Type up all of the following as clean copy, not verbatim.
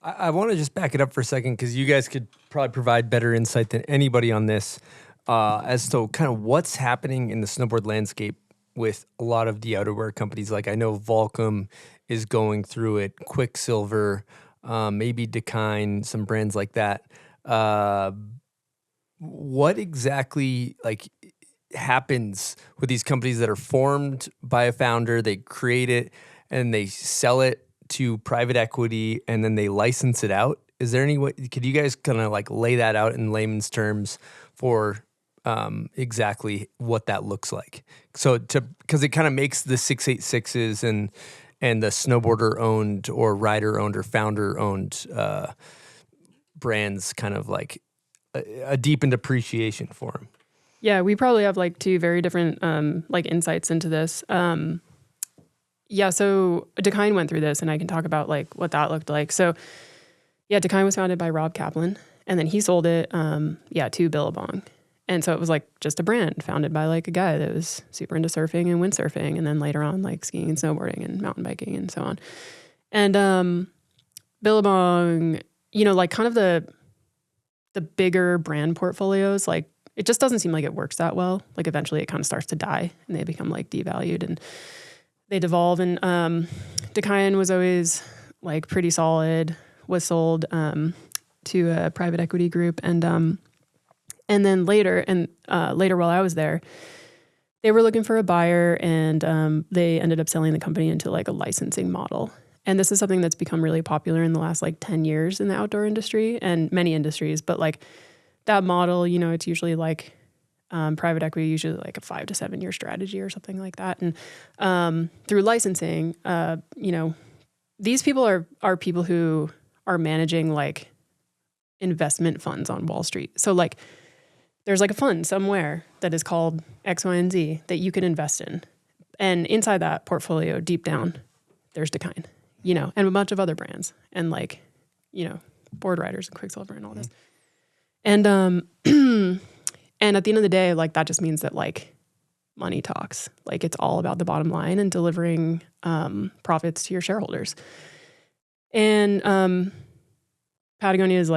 I want to just back it up for a second because you guys could probably provide better insight than anybody on this as to kind of what's happening in the snowboard landscape with a lot of the outerwear companies. Like I know Volcom is going through it, Quicksilver, maybe Dakine, some brands like that. What exactly happens with these companies that are formed by a founder? They create it and they sell it to private equity and then they license it out. Is there any way, could you guys kind of lay that out in layman's terms for exactly what that looks like? So because it kind of makes the 686s and the snowboarder owned or rider owned or founder owned brands kind of like a deepened appreciation for them. Yeah, we probably have two very different insights into this. Yeah, so Dakine went through this, and I can talk about what that looked like. So, yeah, Dakine was founded by Rob Kaplan, and then he sold it, to Billabong. And so it was just a brand founded by a guy that was super into surfing and windsurfing, and then later on skiing and snowboarding and mountain biking and so on. And Billabong, kind of the bigger brand portfolios, it just doesn't seem like it works that well. Eventually it kind of starts to die and they become devalued and they devolve. And Dakine was always pretty solid, was sold to a private equity group. And then later while I was there, they were looking for a buyer and they ended up selling the company into a licensing model. And this is something that's become really popular in the last 10 years in the outdoor industry and many industries. But that model, it's usually private equity, usually a 5 to 7 year strategy or something like that. And through licensing, these people are people who are managing investment funds on Wall Street. So there's a fund somewhere that is called X, Y, and Z that you can invest in. And inside that portfolio, deep down, there's Dakine, and a bunch of other brands and board riders and Quicksilver and all this. And and at the end of the day, that just means that money talks. It's all about the bottom line and delivering profits to your shareholders. And Patagonia is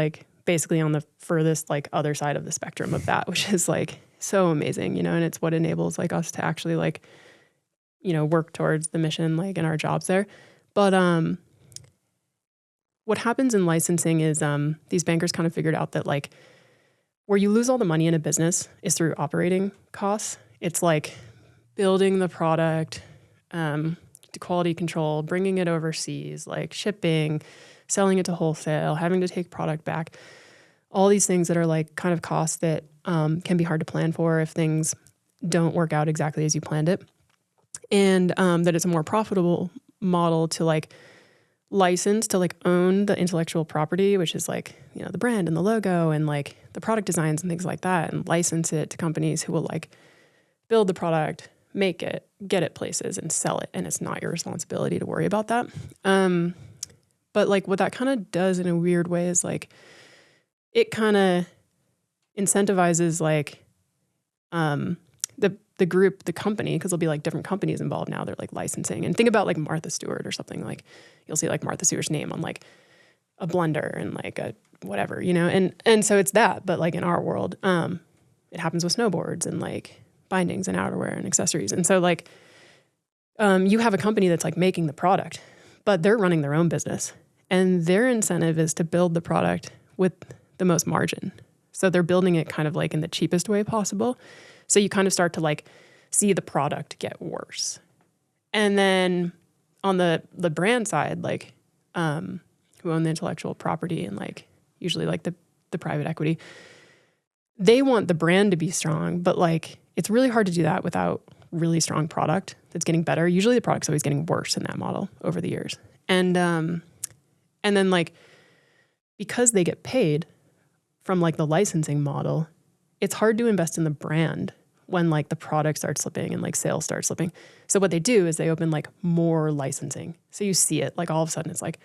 basically on the furthest other side of the spectrum of that, which is so amazing, and it's what enables us to actually work towards the mission in our jobs there. But what happens in licensing is these bankers kind of figured out that where you lose all the money in a business is through operating costs. It's building the product, quality control, bringing it overseas, shipping, selling it to wholesale, having to take product back. All these things that are kind of costs that can be hard to plan for if things don't work out exactly as you planned it. And that it's a more profitable model to license to own the intellectual property, which is the brand and the logo and the product designs and things like that, and license it to companies who will build the product, make it, get it places and sell it. And it's not your responsibility to worry about that. But what that kind of does in a weird way is it kind of incentivizes the group, the company, because there'll be like different companies involved now. They're like licensing. And think about like Martha Stewart or something. Like you'll see like Martha Stewart's name on like a blender and like a whatever, you know? And so it's that, but like in our world, it happens with snowboards and like bindings and outerwear and accessories. And so like, you have a company that's like making the product, but they're running their own business and their incentive is to build the product with the most margin. So they're building it kind of like in the cheapest way possible. So you kind of start to like see the product get worse. And then on the brand side, like, who own the intellectual property and like usually like the private equity, they want the brand to be strong, but like it's really hard to do that without really strong product that's getting better. Usually the product's always getting worse in that model over the years. And then like, because they get paid from like the licensing model, it's hard to invest in the brand when like the product starts slipping and like sales start slipping. So what they do is they open like more licensing. So you see it like all of a sudden it's like,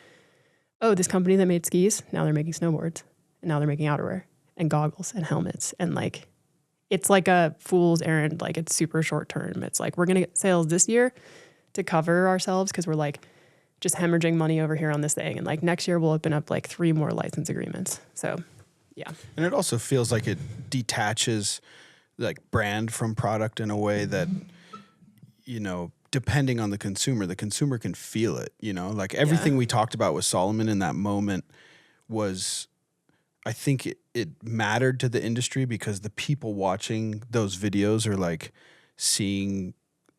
oh, this company that made skis, now they're making snowboards and now they're making outerwear and goggles and helmets. And like, it's like a fool's errand. Like it's super short term. It's like, we're going to get sales this year to cover ourselves because we're like just hemorrhaging money over here on this thing. And like next year we'll open up like 3 more license agreements. So yeah. And it also feels like it detaches like brand from product in a way that, you know, depending on the consumer can feel it, you know, like everything we talked about with Solomon in that moment was, I think it mattered to the industry because the people watching those videos are like seeing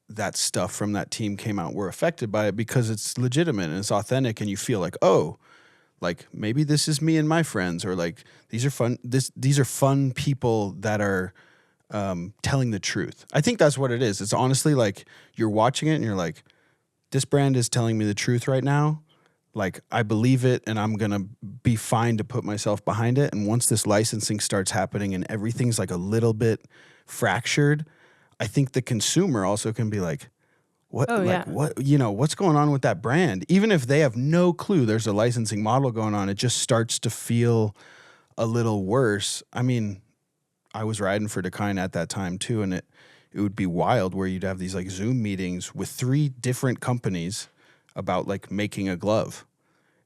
that stuff from that team came out were affected by it because it's legitimate and it's authentic and you feel like, oh, like maybe this is me and my friends, or like these are fun. These are fun people that are telling the truth. I think that's what it is. It's honestly like you're watching it and you're like, this brand is telling me the truth right now. Like I believe it and I'm going to be fine to put myself behind it. And once this licensing starts happening and everything's like a little bit fractured, I think the consumer also can be like, what, what, you know, what's going on with that brand? Even if they have no clue there's a licensing model going on, it just starts to feel a little worse. I mean, I was riding for Dakine at that time too, and it would be wild where you'd have these like Zoom meetings with 3 different companies about like making a glove.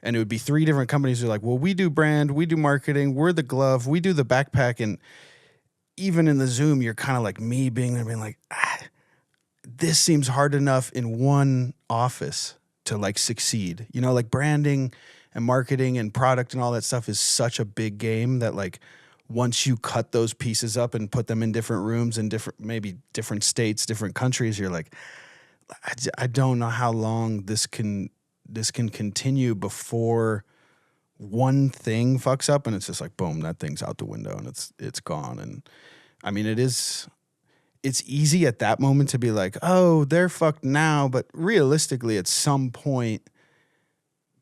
And it would be 3 different companies who are like, well, we do brand, we do marketing, we're the glove, we do the backpack. And even in the Zoom, you're kind of like me being there being like, this seems hard enough in one office to like succeed. You know, like branding and marketing and product and all that stuff is such a big game that like once you cut those pieces up and put them in different rooms in maybe different states, different countries, you're like, I don't know how long this can continue before one thing fucks up and it's just like, boom, that thing's out the window and it's gone. And I mean, it's easy at that moment to be like, oh, they're fucked now. But realistically, at some point,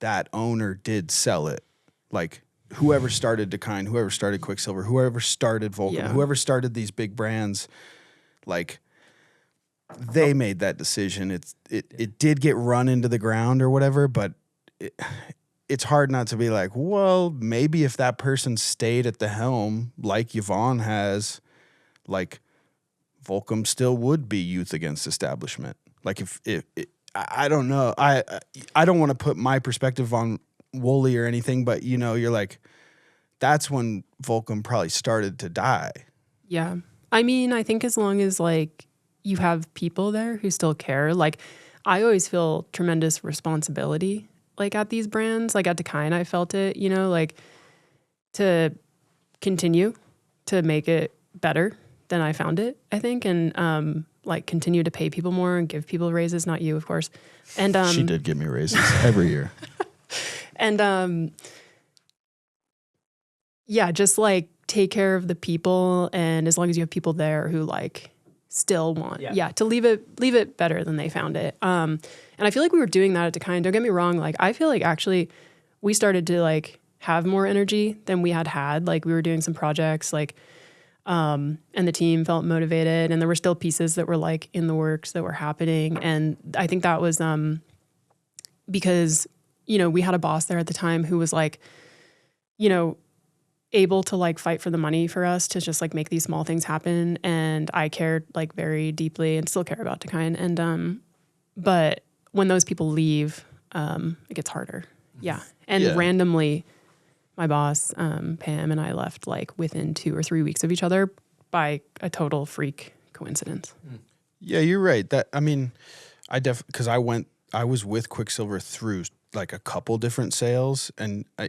that owner did sell it. Like whoever started Dakine, whoever started Quicksilver, whoever started Vulcan, whoever started these big brands, like they made that decision. It did get run into the ground or whatever, but it's hard not to be like, well, maybe if that person stayed at the helm like Yvonne has, like Volcom still would be youth against establishment. Like if I don't know. I don't want to put my perspective on Wooly or anything, but you know, you're like, that's when Volcom probably started to die. Yeah. I mean, I think as long as like you have people there who still care, like I always feel tremendous responsibility like at these brands, like at Dakine, I felt it, you know, like to continue to make it better than I found it, I think. And like continue to pay people more and give people raises, not you, of course. And she did give me raises every year. And yeah, just like take care of the people, and as long as you have people there who like still want to leave it better than they found it. And I feel like we were doing that at Dakine. Don't get me wrong, like I feel like actually we started to like have more energy than we had. Like we were doing some projects like and the team felt motivated, and there were still pieces that were like in the works that were happening. And I think that was because, you know, we had a boss there at the time who was like, you know, able to like fight for the money for us to just like make these small things happen. And I cared like very deeply and still care about Dakine. And but when those people leave, it gets harder. Yeah. And randomly my boss, Pam, and I left like within 2 or 3 weeks of each other by a total freak coincidence. Yeah, you're right. That, I mean, because I was with Quicksilver through like a couple different sales, and I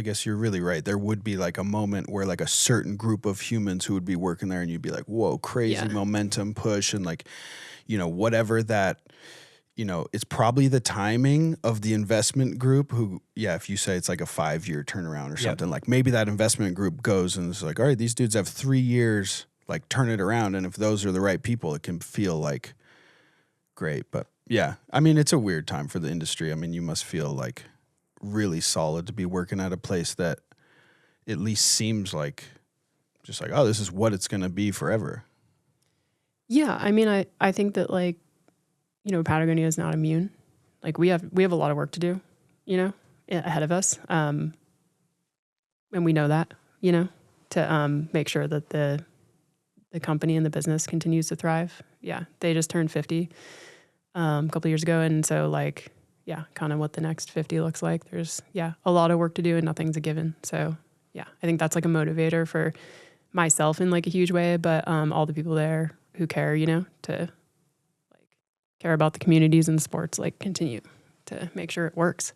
guess you're really right. There would be like a moment where like a certain group of humans who would be working there and you'd be like, whoa, crazy momentum push, and like, you know, whatever that, you know, it's probably the timing of the investment group who, if you say it's like a 5-year turnaround or something, like maybe that investment group goes and it's like, all right, these dudes have 3 years, like turn it around. And if those are the right people, it can feel like great. But yeah, I mean, it's a weird time for the industry. I mean, you must feel like really solid to be working at a place that at least seems like just like, oh, this is what it's going to be forever. Yeah. I mean, I think that like, you know, Patagonia is not immune. Like we have a lot of work to do, you know, ahead of us. And we know that, you know, to make sure that the company and the business continues to thrive. Yeah. They just turned 50 a couple of years ago. And so like, yeah, kind of what the next 50 looks like. There's, a lot of work to do and nothing's a given. So yeah, I think that's like a motivator for myself in like a huge way, but all the people there who care, to like care about the communities and the sports, like continue to make sure it works.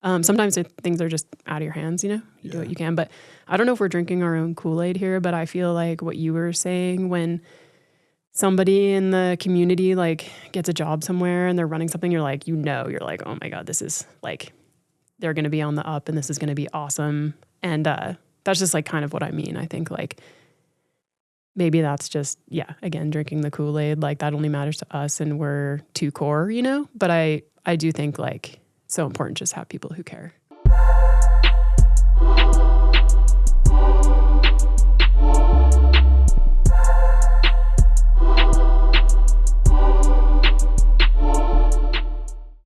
Sometimes things are just out of your hands, you do what you can, but I don't know if we're drinking our own Kool-Aid here, but I feel like what you were saying, when somebody in the community like gets a job somewhere and they're running something, you're like, you're like, oh my God, this is like, they're going to be on the up and this is going to be awesome. And that's just like kind of what I mean. I think like maybe that's just, again, drinking the Kool-Aid, like that only matters to us and we're too core, but I do think like so important just have people who care.